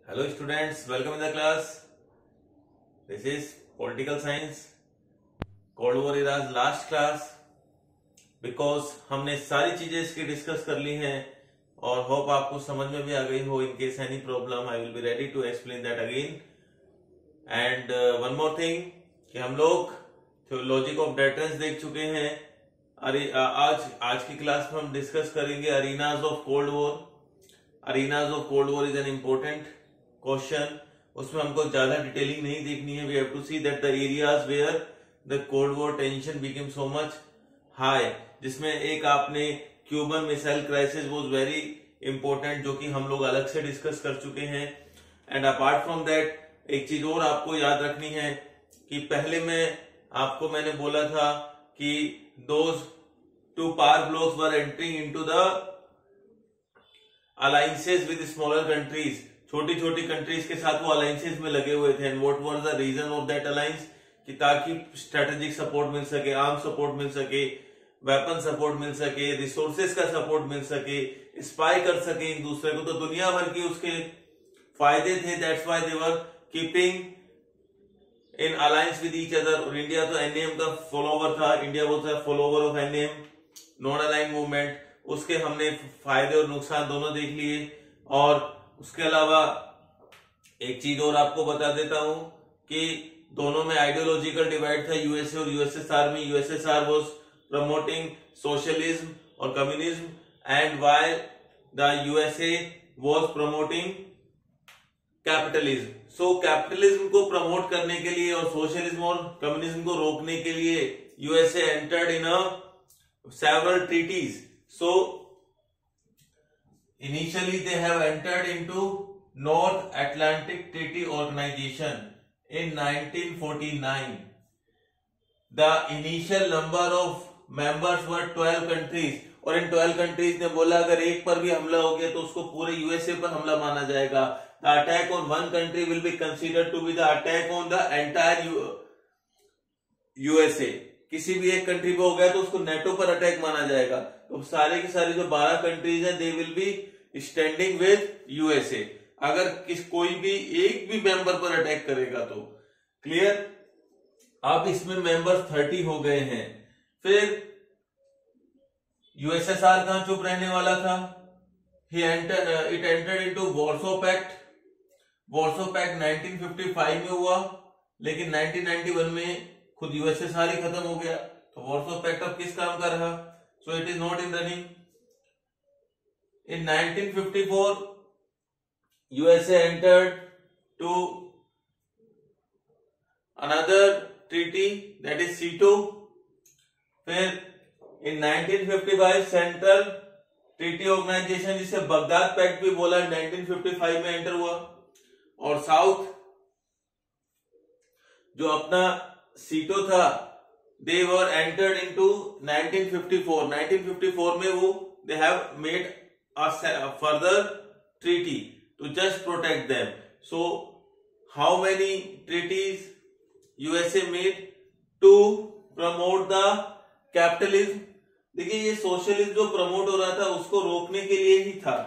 Hello students, welcome in the class. This is Political Science, Cold War era's last class. Because हमने सारी चीजें इसकी discuss कर ली हैं और होप आपको समझ में भी आ गई हो. In case any problem I will be ready to explain that again. And one more thing कि हम लोग लॉजिक ऑफ डेटरेंस देख चुके हैं. आज की क्लास में हम डिस्कस करेंगे arenas of cold war. Arenas of cold war is an important question. उसमें हमको ज्यादा डिटेलिंग नहीं देखनी है. We have to see that the areas where the cold war tension became so much high, जिसमें एक आपने Cuban missile crisis was very important, जो कि हम लोग अलग से डिस्कस कर चुके हैं. एंड अपार्ट फ्रॉम दैट एक चीज और आपको याद रखनी है कि पहले मैंने बोला था कि those two power blocks were entering into the alliances with smaller countries. छोटी छोटी कंट्रीज के साथ वो अलायंसेस में लगे हुए थे. And what was the reason of that alliance, कि ताकि स्ट्रेटेजिक सपोर्ट मिल सके, आर्म सपोर्ट मिल सके, वेपन सपोर्ट मिल सके, रिसोर्सेज का सपोर्ट मिल सके, स्पाई कर सके एक दूसरे को. तो दुनिया भर की उसके फायदे थे. That's why they were keeping in alliance with each other. और इंडिया तो एनएएम का फॉलोवर था. India was a follower of NAM, non align movement. उसके हमने फायदे और नुकसान दोनों देख लिए. और उसके अलावा एक चीज और आपको बता देता हूं कि दोनों में आइडियोलॉजिकल डिवाइड था यूएसए और यूएसएसआर में. यूएसएसआर वाज प्रमोटिंग सोशलिज्म और communism, and while the USA was promoting capitalism. So capitalism को प्रमोट करने के लिए और सोशलिज्म और कम्युनिज्म को रोकने के लिए USA entered in several treaties. So initially they have entered into North Atlantic Treaty Organization in 1949. The initial number of members were 12 countries. और इन 12 कंट्रीज ने बोला अगर एक पर भी हमला हो गया तो उसको पूरे यूएसए पर हमला माना जाएगा. The attack on one country will be considered to be the attack on the entire USA. किसी भी एक कंट्री पे हो गया तो उसको नेटो पर अटैक माना जाएगा. तो सारे की सारी जो 12 कंट्रीज हैं they will be standing with USA. अगर कोई भी एक भी मेंबर पर अटैक करेगा तो. क्लियर. अब इसमें मेंबर्स 30 हो गए हैं. फिर यूएसएसआर कहां चुप रहने वाला था. It entered into Warsaw Pact. Warsaw Pact 1955 में हुआ, लेकिन 1991 में खुद यूएसएसआर ही खत्म हो गया. तो वॉर्सो पैक्ट अब किस काम का रहा. So it is not in running. In 1954 USA entered to another treaty that is SEATO. फिर इन 1955 सेंट्रल ट्रीटी ऑर्गेनाइजेशन, जिसे बगदाद पैक्ट भी बोला, 1955 में एंटर हुआ. और साउथ जो अपना सीटो था, they were entered into 1954. 1954 में वो they have made a further treaty to just protect them. So how many treaties USA made to promote the capitalism? देखिए ये सोशलिज्म जो प्रमोट हो रहा था उसको रोकने के लिए ही था.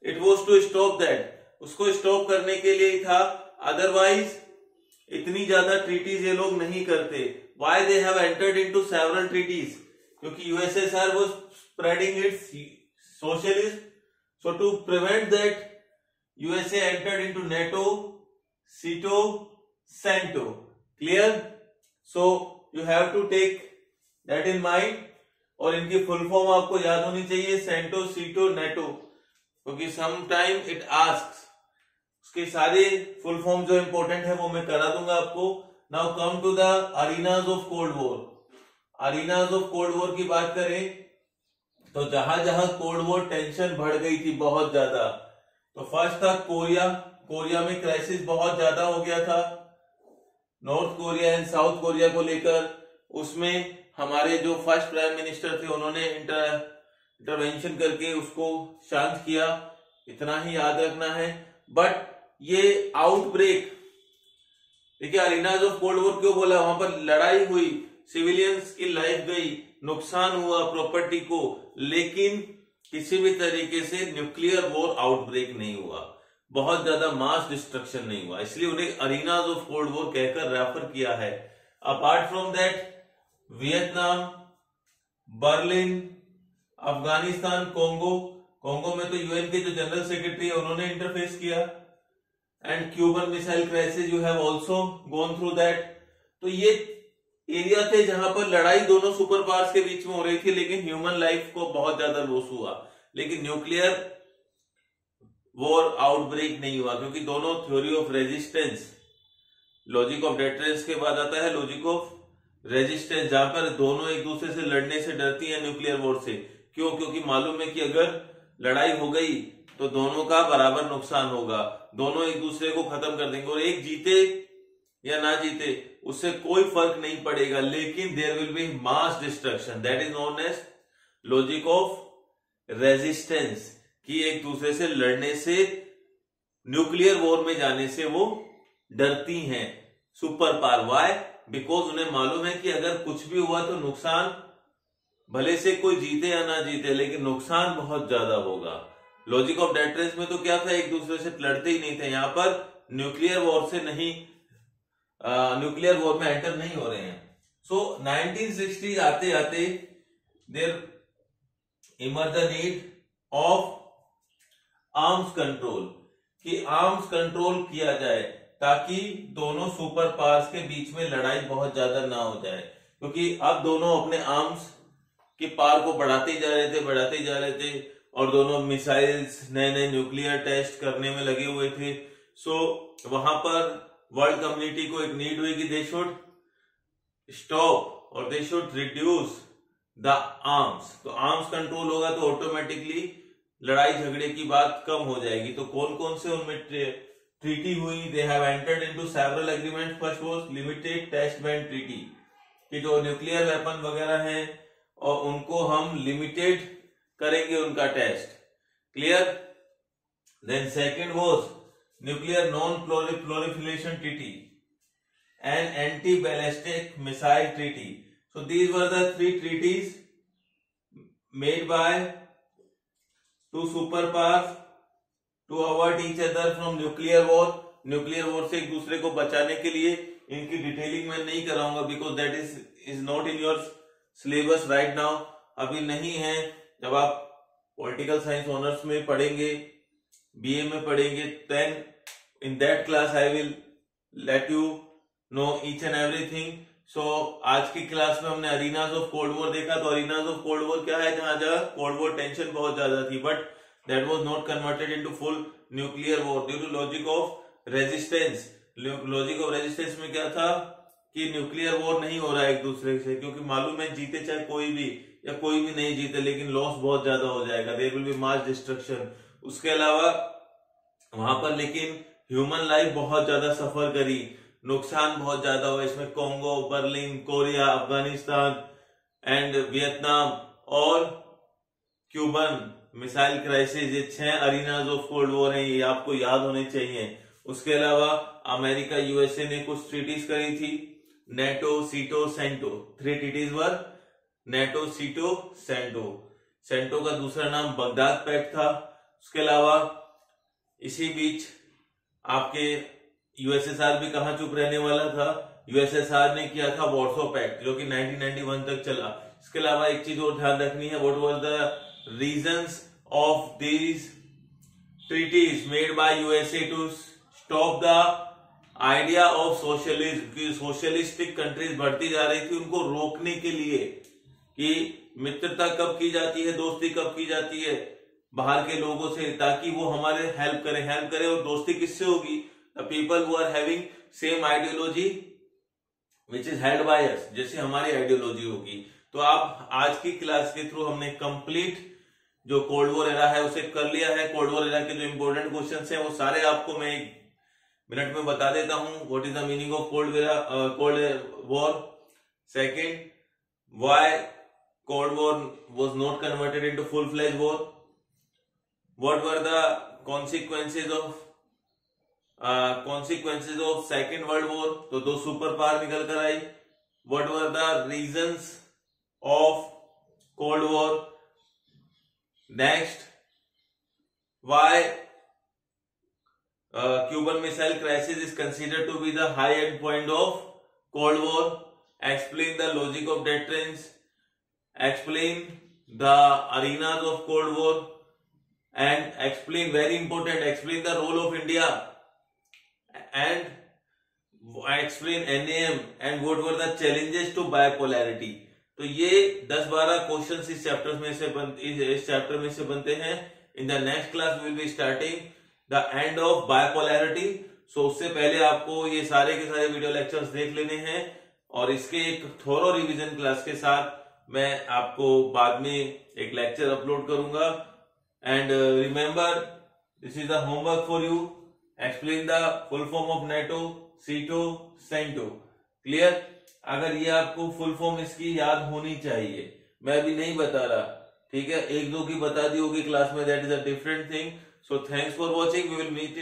It was to stop that. उसको स्टॉप करने के लिए ही था. अदरवाइज इतनी ज्यादा ट्रीटीज ये लोग नहीं करते. Why they have entered into several treaties? क्योंकि USSR was spreading its socialism. So to prevent that, USA entered into NATO, SEATO, CENTO. Clear? So you have to take that in mind. और इनकी full form आपको याद होनी चाहिए, CentOS, सीटो, NATO, क्योंकि sometime it asks. उसके सारे फुल फॉर्म जो इंपॉर्टेंट है वो मैं करा दूंगा आपको. Now come to the arenas of cold war. Arenas of cold war की बात करें तो जहां जहां कोल्ड वॉर टेंशन बढ़ गई थी बहुत ज्यादा, तो फर्स्ट था कोरिया. कोरिया में क्राइसिस बहुत ज्यादा हो गया था, north Korea and south Korea को लेकर. उसमें हमारे जो फर्स्ट प्राइम मिनिस्टर थे उन्होंने इंटरवेंशन करके उसको शांत किया. इतना ही याद रखना है. बट ये आउटब्रेक, देखिए अरीनाज ऑफ कोल्ड वॉर क्यों बोला, वहां पर लड़ाई हुई, सिविलियंस की लाइफ गई, नुकसान हुआ प्रॉपर्टी को, लेकिन किसी भी तरीके से न्यूक्लियर वॉर आउटब्रेक नहीं हुआ. बहुत ज्यादा मास डिस्ट्रक्शन नहीं हुआ, इसलिए उन्हें अरीनाज ऑफ कोल्ड वॉर कहकर रेफर किया है। Apart from that Vietnam, Berlin, Afghanistan, Congo में तो यूएन के जो जनरल सेक्रेटरी है उन्होंने इंटरफेस किया, and Cuban missile crisis you have also gone through that. तो ये एरिया थे जहां पर लड़ाई दोनों सुपर पावर्स के बीच में हो रही थी, लेकिन ह्यूमन लाइफ को बहुत ज्यादा लॉस हुआ, लेकिन न्यूक्लियर वॉर आउटब्रेक नहीं हुआ, क्योंकि दोनों theory of resistance, logic of deterrence के बाद आता है लॉजिक ऑफ रेजिस्टेंस, जहां पर दोनों एक दूसरे से लड़ने से डरती हैं न्यूक्लियर वॉर से। क्यों? क्योंकि मालूम है कि अगर लड़ाई हो गई तो दोनों का बराबर नुकसान होगा, दोनों एक दूसरे को खत्म कर देंगे, और एक जीते या ना जीते उससे कोई फर्क नहीं पड़ेगा, लेकिन there will be mass destruction, that is known as logic of resistance, कि एक दूसरे से लड़ने से, न्यूक्लियर वॉर में जाने से वो डरती हैं सुपर पावर। व्हाई? बिकॉज उन्हें मालूम है कि अगर कुछ भी हुआ तो नुकसान, भले से कोई जीते या ना जीते, लेकिन नुकसान बहुत ज्यादा होगा। लॉजिक ऑफ डेटरेंस में तो क्या था, एक दूसरे से लड़ते ही नहीं थे, यहां पर न्यूक्लियर वॉर से नहीं, न्यूक्लियर वॉर में एंटर नहीं हो रहे हैं। सो 1960 आते आते there emerge the need of arms control, कि आर्म्स कंट्रोल किया जाए ताकि दोनों सुपर पावर्स के बीच में लड़ाई बहुत ज्यादा ना हो जाए, क्योंकि अब दोनों अपने आर्म्स की पावर को बढ़ाते ही जा रहे थे, और दोनों मिसाइल्स, नए नए न्यूक्लियर टेस्ट करने में लगे हुए थे। सो वहां पर वर्ल्ड कम्युनिटी को एक नीड हुई कि दे शुड स्टॉप और they should reduce the arms. तो आर्म्स कंट्रोल होगा तो ऑटोमेटिकली लड़ाई झगड़े की बात कम हो जाएगी। तो कौन कौन से उनमें ट्रीटी हुई? They have entered into several agreements. First was limited test band treaty, कि जो न्यूक्लियर वेपन वगैरह हैं और उनको हम लिमिटेड करेंगे उनका test, clear. Then second was nuclear non proliferation treaty and anti ballistic missile treaty. So these were the three treaties made by two super powers to avoid each other from nuclear war. Nuclear war से एक दूसरे को बचाने के लिए, इनकी detailing मैं नहीं कराऊंगा because that is not in your syllabus right now, अभी नहीं है। जब आप पॉलिटिकल साइंस ऑनर्स में पढ़ेंगे, बीए में पढ़ेंगे, then in that class I will let you know each and everything. So आज की क्लास में हमने अरीनाज ऑफ कोल्ड वॉर देखा। तो अरीनाज ऑफ कोल्ड वॉर क्या है? जहां जहां कोल्ड वॉर टेंशन बहुत ज्यादा थी, but that was not converted into full nuclear war due to logic of resistance। logic of resistance में क्या था कि न्यूक्लियर वॉर नहीं हो रहा है एक दूसरे से, क्योंकि मालूम है जीते चाहे कोई भी या कोई भी नहीं जीते, लेकिन लॉस बहुत ज्यादा हो जाएगा, there will be mass destruction. उसके अलावा वहां पर लेकिन ह्यूमन लाइफ बहुत ज्यादा सफर करी, नुकसान बहुत ज्यादा हुआ। इसमें Congo, Berlin, Korea, Afghanistan and Vietnam और क्यूबन मिसाइल क्राइसिस, ये 6 अरीनाज ऑफ कोल्ड वॉर हैं, ये आपको याद होने चाहिए। उसके अलावा अमेरिका, यूएसए ने कुछ ट्रीटीज करी थी, नेटो, सीटो, सेंटो। 3 ट्रीटीज वर नेटो, सीटो, सेंटो। सेंटो का दूसरा नाम बगदाद पैक्ट था। उसके अलावा इसी बीच आपके यूएसएसआर भी कहां चुप रहने वाला था, यूएसएसआर ने किया था वॉर्सो पैक्ट, जो कि 1991 तक चला। इसके अलावा एक चीज और ध्यान रखनी है, what was the reasons of these treaties made by USA to stop the idea of socialism, कि सोशलिस्टिक कंट्रीज बढ़ती जा रही थी, उनको रोकने के लिए कि मित्रता कब की जाती है, दोस्ती कब की जाती है बाहर के लोगों से, ताकि वो हमारे हेल्प करें। और दोस्ती किससे होगी? The people who are having same ideology which is held by us, जैसे हमारी आइडियोलॉजी होगी। तो आप आज की क्लास के थ्रू हमने कंप्लीट जो कोल्ड वॉर एरा है उसे कर लिया है। कोल्ड वॉर एरा के जो इंपॉर्टेंट क्वेश्चंस हैं वो सारे आपको मैं 1 मिनट में बता देता हूं। What is the meaning of cold war? Second, why cold war was not converted into full fledged war? What were the consequences of second world war? तो 2 सुपर पावर निकल कर आई। What were the reasons of cold war? Next, why Cuban Missile Crisis is considered to be the high end point of Cold War. Explain the logic of deterrence. Explain the arenas of Cold War, and explain, very important, explain the role of India, and explain NAM and what were the challenges to bipolarity. तो ये 10-12 questions इस chapter में से बनते हैं. In the next class we will be starting the end of bipolarity. सो उससे पहले आपको ये सारे के सारे वीडियो लेक्चर्स देख लेने हैं, और इसके एक थोरो रिवीजन क्लास के साथ मैं आपको बाद में एक लेक्चर अपलोड करूंगा. And remember, this is the homework for you. Explain the full form of NATO, सीटो, सेंटो. क्लियर? अगर ये आपको फुल फॉर्म इसकी याद होनी चाहिए, मैं भी नहीं बता रहा, ठीक है, एक दो की बता दी होगी क्लास में, that is a different thing. So thanks for watching. We will meet in